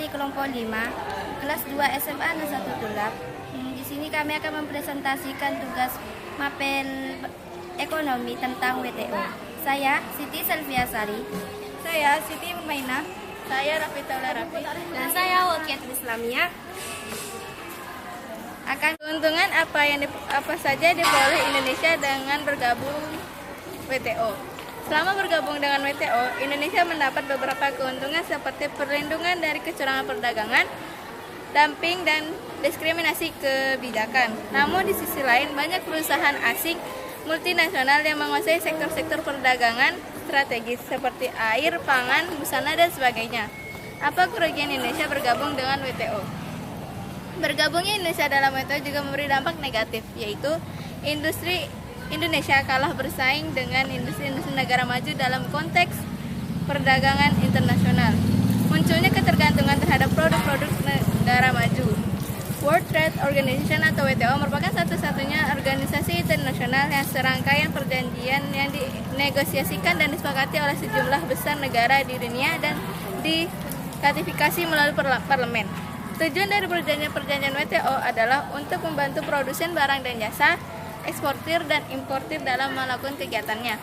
dari kelompok 5, kelas 2 SMA Nusa Tutulak. Di sini kami akan mempresentasikan tugas mapel ekonomi tentang WTO. Saya Siti Selviasari. Saya Siti Mumainah. Saya Rafita Rafi. Dan saya Wakiatul Islamiyah. Keuntungan apa saja diperoleh Indonesia dengan bergabung WTO. Selama bergabung dengan WTO, Indonesia mendapat beberapa keuntungan seperti perlindungan dari kecurangan perdagangan, dumping, dan diskriminasi kebijakan. Namun di sisi lain, banyak perusahaan asing multinasional yang menguasai sektor-sektor perdagangan strategis seperti air, pangan, busana, dan sebagainya. Apa kerugian Indonesia bergabung dengan WTO? Bergabungnya Indonesia dalam WTO juga memberi dampak negatif, yaitu industri Indonesia kalah bersaing dengan industri-industri negara maju dalam konteks perdagangan internasional. Munculnya ketergantungan terhadap produk-produk negara maju. World Trade Organization atau WTO merupakan satu-satunya organisasi internasional yang serangkaian perjanjian yang dinegosiasikan dan disepakati oleh sejumlah besar negara di dunia dan diratifikasi melalui parlemen. Tujuan dari perjanjian WTO adalah untuk membantu produsen barang dan jasa, eksportir dan importir dalam melakukan kegiatannya.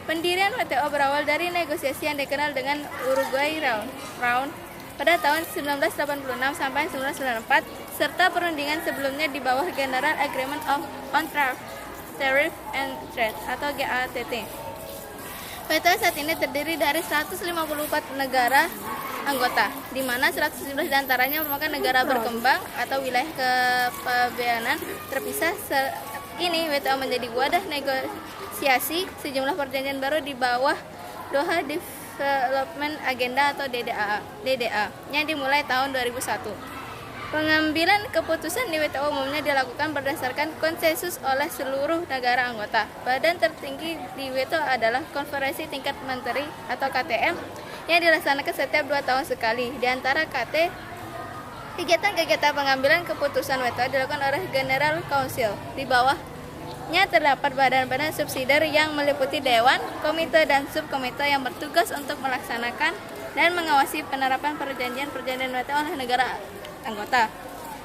Pendirian WTO berawal dari negosiasi yang dikenal dengan Uruguay Round pada tahun 1986 sampai 1994 serta perundingan sebelumnya di bawah General Agreement on Tariff and Trade atau GATT. WTO saat ini terdiri dari 154 negara anggota, di mana 117 diantaranya merupakan negara berkembang atau wilayah kepabeanan terpisah. Ini WTO menjadi wadah negosiasi sejumlah perjanjian baru di bawah Doha Development Agenda atau DDA yang dimulai tahun 2001. Pengambilan keputusan di WTO umumnya dilakukan berdasarkan konsensus oleh seluruh negara anggota. Badan tertinggi di WTO adalah Konferensi Tingkat Menteri atau KTM yang dilaksanakan setiap 2 tahun sekali. Di antara kegiatan-kegiatan pengambilan keputusan WTO dilakukan oleh General Council. Di bawahnya terdapat badan-badan subsidiar yang meliputi dewan, komite, dan subkomite yang bertugas untuk melaksanakan dan mengawasi penerapan perjanjian-perjanjian WTO oleh negara anggota.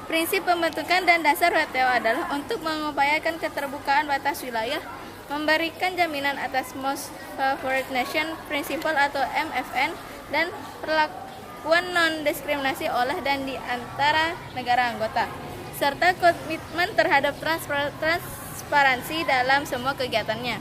Prinsip pembentukan dan dasar WTO adalah untuk mengupayakan keterbukaan batas wilayah, memberikan jaminan atas Most Favored Nation Principle atau MFN, dan perlakuan non-diskriminasi oleh dan di antara negara anggota, serta komitmen terhadap transparansi dalam semua kegiatannya.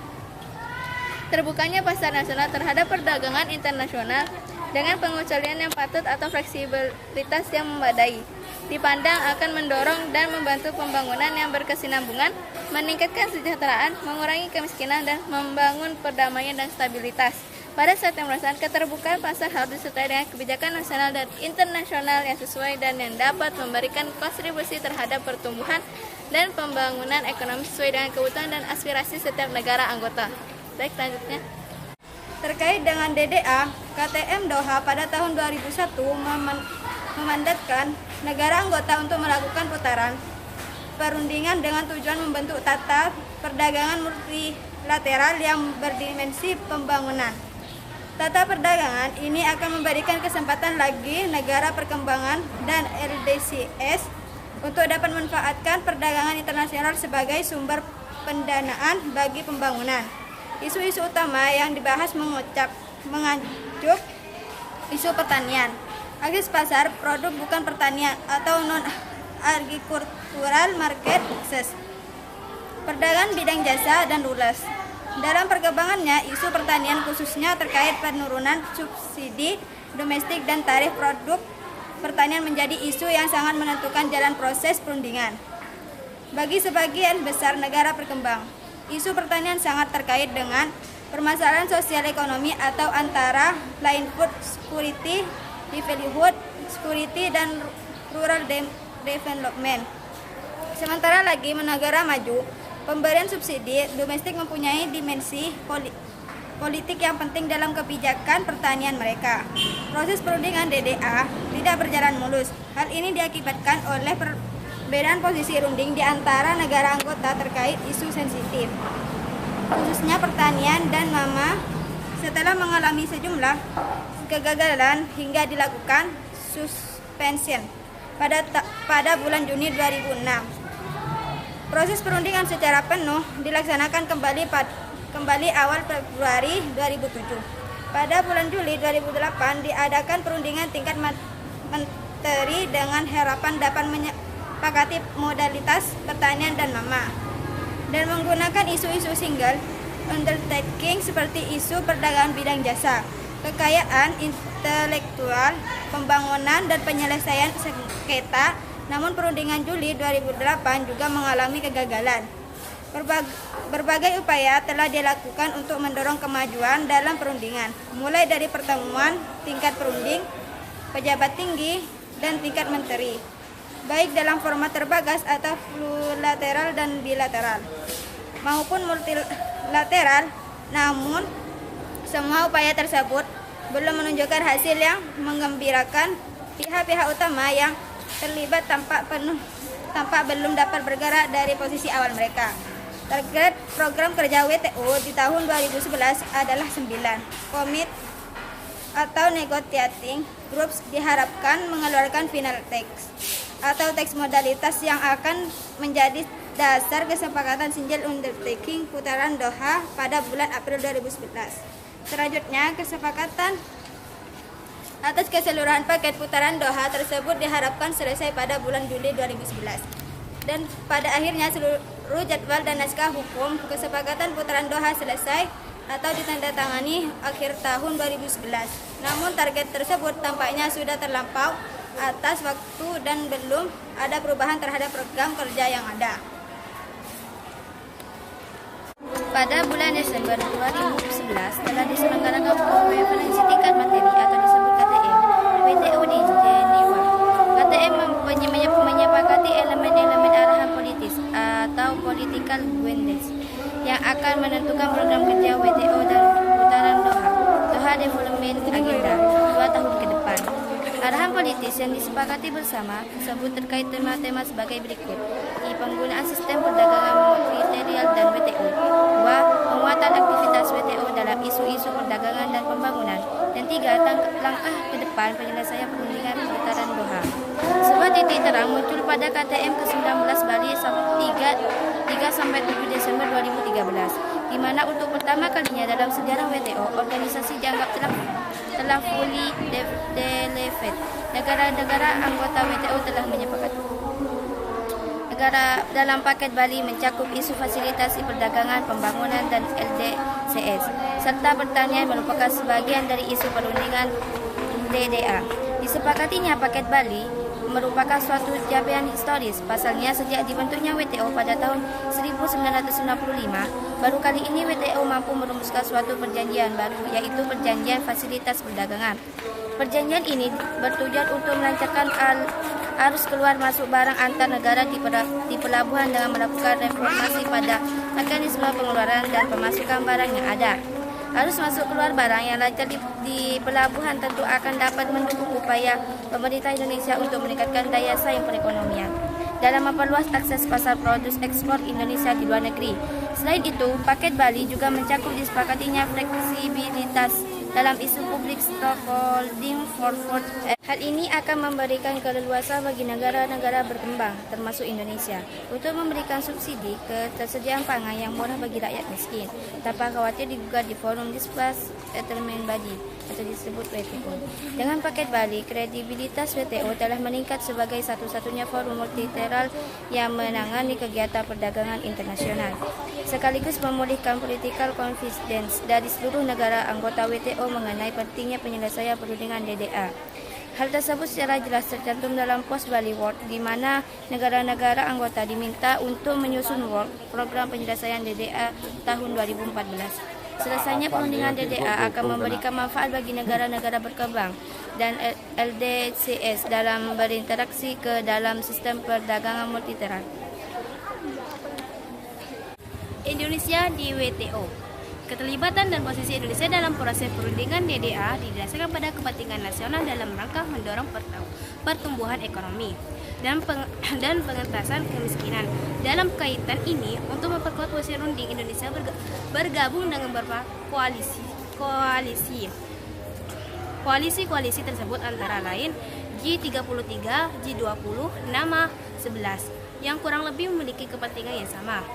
Terbukanya pasar nasional terhadap perdagangan internasional dengan pengecualian yang patut atau fleksibilitas yang memadai dipandang akan mendorong dan membantu pembangunan yang berkesinambungan, meningkatkan kesejahteraan, mengurangi kemiskinan, dan membangun perdamaian dan stabilitas. Pada saat yang bersamaan, keterbukaan pasar harus disertai dengan kebijakan nasional dan internasional yang sesuai dan yang dapat memberikan kontribusi terhadap pertumbuhan dan pembangunan ekonomi sesuai dengan kebutuhan dan aspirasi setiap negara anggota. Baik, selanjutnya. Terkait dengan DDA, KTM Doha pada tahun 2001 memandatkan negara anggota untuk melakukan putaran perundingan dengan tujuan membentuk tata perdagangan multilateral yang berdimensi pembangunan. Tata perdagangan ini akan memberikan kesempatan bagi negara perkembangan dan LDCs untuk dapat memanfaatkan perdagangan internasional sebagai sumber pendanaan bagi pembangunan. Isu-isu utama yang dibahas mengajuk isu pertanian, akses pasar produk bukan pertanian atau non-agricultural market access, perdagangan bidang jasa, dan rules. Dalam perkembangannya, isu pertanian khususnya terkait penurunan subsidi domestik dan tarif produk pertanian menjadi isu yang sangat menentukan jalan proses perundingan. Bagi sebagian besar negara berkembang, isu pertanian sangat terkait dengan permasalahan sosial ekonomi atau antara lain food security, livelihood security, dan rural development. Sementara lagi negara maju, pemberian subsidi domestik mempunyai dimensi politik yang penting dalam kebijakan pertanian mereka. Proses perundingan DDA tidak berjalan mulus. Hal ini diakibatkan oleh perbedaan posisi runding di antara negara anggota terkait isu sensitif, khususnya pertanian dan mama. Setelah mengalami sejumlah kegagalan hingga dilakukan Pension pada bulan Juni 2006. Proses perundingan secara penuh dilaksanakan kembali awal Februari 2007. Pada bulan Juli 2008 diadakan perundingan tingkat menteri dengan harapan dapat menyepakati modalitas pertanian dan mama, dan menggunakan isu-isu single undertaking seperti isu perdagangan bidang jasa, kekayaan intelektual, pembangunan, dan penyelesaian sengketa. Namun perundingan Juli 2008 juga mengalami kegagalan. Berbagai upaya telah dilakukan untuk mendorong kemajuan dalam perundingan, mulai dari pertemuan tingkat perunding, pejabat tinggi, dan tingkat menteri, baik dalam format terbatas atau plurilateral dan bilateral, maupun multilateral. Namun, semua upaya tersebut belum menunjukkan hasil yang menggembirakan. Pihak-pihak utama yang terlibat tampak belum dapat bergerak dari posisi awal mereka. Target program kerja WTO di tahun 2011 adalah 9. Komit atau negotiating groups diharapkan mengeluarkan final text atau teks modalitas yang akan menjadi dasar kesepakatan single undertaking putaran Doha pada bulan April 2011. Selanjutnya, kesepakatan atas keseluruhan paket putaran Doha tersebut diharapkan selesai pada bulan Juli 2011. Dan pada akhirnya seluruh jadwal dan naskah hukum kesepakatan putaran Doha selesai atau ditandatangani akhir tahun 2011. Namun target tersebut tampaknya sudah terlampau atas waktu dan belum ada perubahan terhadap program kerja yang ada. Pada bulan Desember 2011 telah diselenggarakan konferensi tingkat materi atau disebut KTM WTO di Jenewa. KTM menyepakati elemen-elemen arahan politis atau political guidance yang akan menentukan program kerja WTO dan putaran Doha Development Agenda 2 tahun ke depan. Arahan politis yang disepakati bersama tersebut terkait tema-tema sebagai berikut: penggunaan sistem perdagangan multilateral dan WTO. 2. Penguatan aktivitas WTO dalam isu-isu perdagangan dan pembangunan. Dan 3. Langkah ke depan penyelesaian perundingan putaran Doha. Sebuah titik terang muncul pada KTM ke-19 Bali 3-7 Desember 2013, di mana untuk pertama kalinya dalam sejarah WTO, organisasi dianggap telah fully delivered. Negara-negara anggota WTO telah menyepakati. Negara dalam paket Bali mencakup isu fasilitasi perdagangan, pembangunan, dan LDCS, serta pertanian merupakan sebagian dari isu perundingan DDA. Disepakatinya paket Bali merupakan suatu capaian historis. Pasalnya, sejak dibentuknya WTO pada tahun 1995, baru kali ini WTO mampu merumuskan suatu perjanjian baru, yaitu Perjanjian Fasilitas Perdagangan. Perjanjian ini bertujuan untuk melancarkan arus keluar masuk barang antar negara di pelabuhan dengan melakukan reformasi pada mekanisme pengeluaran dan pemasukan barang yang ada. Arus masuk keluar barang yang lancar di pelabuhan tentu akan dapat mendukung upaya pemerintah Indonesia untuk meningkatkan daya saing perekonomian dalam memperluas akses pasar produk ekspor Indonesia di luar negeri. Selain itu, paket Bali juga mencakup disepakatinya fleksibilitas dalam isu public stockholding forward. Hal ini akan memberikan keleluasan bagi negara-negara berkembang, termasuk Indonesia, untuk memberikan subsidi ketersediaan pangan yang murah bagi rakyat miskin, tanpa khawatir digugat di forum Dispute Settlement Body atau disebut WTO. Dengan paket Bali, kredibilitas WTO telah meningkat sebagai satu-satunya forum multilateral yang menangani kegiatan perdagangan internasional, sekaligus memulihkan political confidence dari seluruh negara anggota WTO mengenai pentingnya penyelesaian perundingan DDA. Hal tersebut secara jelas tercantum dalam Post Bali Work, di mana negara-negara anggota diminta untuk menyusun work program penyelesaian DDA tahun 2014. Selesainya perundingan DDA akan memberikan manfaat bagi negara-negara berkembang dan LDCS dalam berinteraksi ke dalam sistem perdagangan multilateral. Indonesia di WTO. Keterlibatan dan posisi Indonesia dalam proses perundingan DDA didasarkan pada kepentingan nasional dalam rangka mendorong pertumbuhan ekonomi dan pengentasan kemiskinan. Dalam kaitan ini, untuk memperkuat posisi runding, Indonesia bergabung dengan beberapa koalisi. Koalisi tersebut antara lain G33, G20, nama 11 yang kurang lebih memiliki kepentingan yang sama.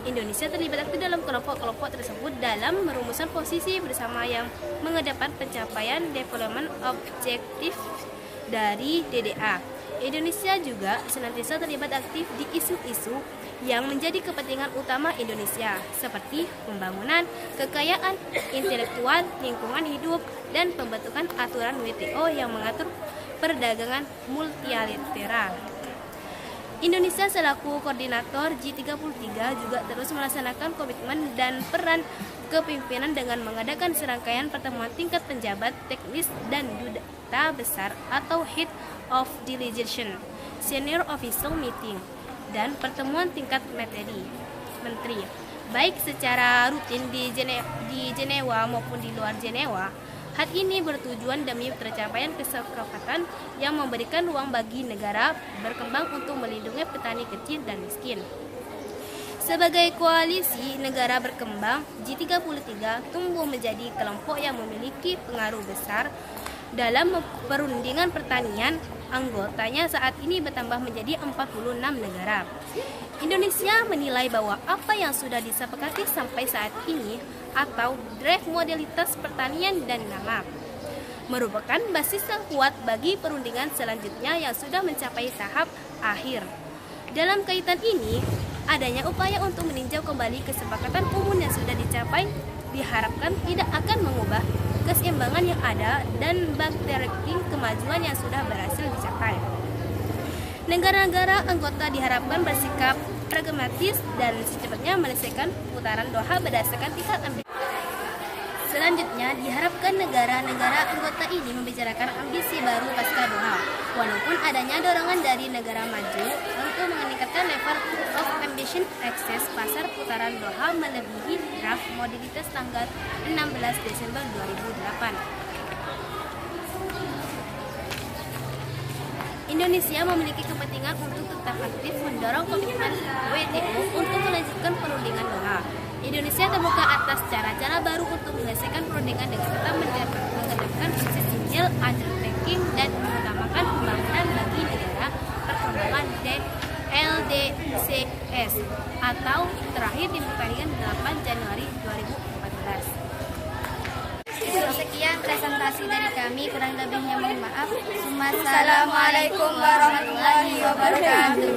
Indonesia terlibat aktif dalam kelompok-kelompok tersebut dalam merumuskan posisi bersama yang mengedepan pencapaian Development Objective dari DDA. Indonesia juga senantiasa terlibat aktif di isu-isu yang menjadi kepentingan utama Indonesia seperti pembangunan, kekayaan intelektual, lingkungan hidup, dan pembentukan aturan WTO yang mengatur perdagangan multilateral. Indonesia selaku koordinator G33 juga terus melaksanakan komitmen dan peran kepemimpinan dengan mengadakan serangkaian pertemuan tingkat penjabat teknis dan duta besar atau Head of Delegation, Senior Official Meeting, dan pertemuan tingkat menteri, baik secara rutin di Jenewa maupun di luar Jenewa. Hal ini bertujuan demi tercapaian kesepakatan yang memberikan ruang bagi negara berkembang untuk melindungi petani kecil dan miskin. Sebagai koalisi negara berkembang, G33 tumbuh menjadi kelompok yang memiliki pengaruh besar dalam perundingan pertanian. Anggotanya saat ini bertambah menjadi 46 negara. Indonesia menilai bahwa apa yang sudah disepakati sampai saat ini atau draft modalitas pertanian dan nama merupakan basis yang kuat bagi perundingan selanjutnya yang sudah mencapai tahap akhir. Dalam kaitan ini, adanya upaya untuk meninjau kembali kesepakatan umum yang sudah dicapai diharapkan tidak akan mengubah keseimbangan yang ada dan backtracking kemajuan yang sudah berhasil dicapai. Negara-negara anggota diharapkan bersikap pragmatis dan secepatnya menyelesaikan putaran Doha berdasarkan tingkat ambisi. Selanjutnya, diharapkan negara-negara anggota ini membicarakan ambisi baru pasca Doha, walaupun adanya dorongan dari negara maju untuk meningkatkan level of ambition akses pasar putaran Doha melebihi draft modalitas tanggal 16 Desember 2008. Indonesia memiliki kepentingan untuk tetap aktif mendorong komitmen WTO untuk melanjutkan perundingan Doha. Indonesia terbuka atas cara-cara baru untuk menyelesaikan perundingan dengan tetap mengedepankan sistem undertaking dan mengutamakan pembangunan bagi negara perkembangan LDCS atau terakhir di pertandingan 8 Januari 2014. Sekian presentasi dari kami, kurang lebihnya mohon maaf. Assalamualaikum warahmatullahi wabarakatuh.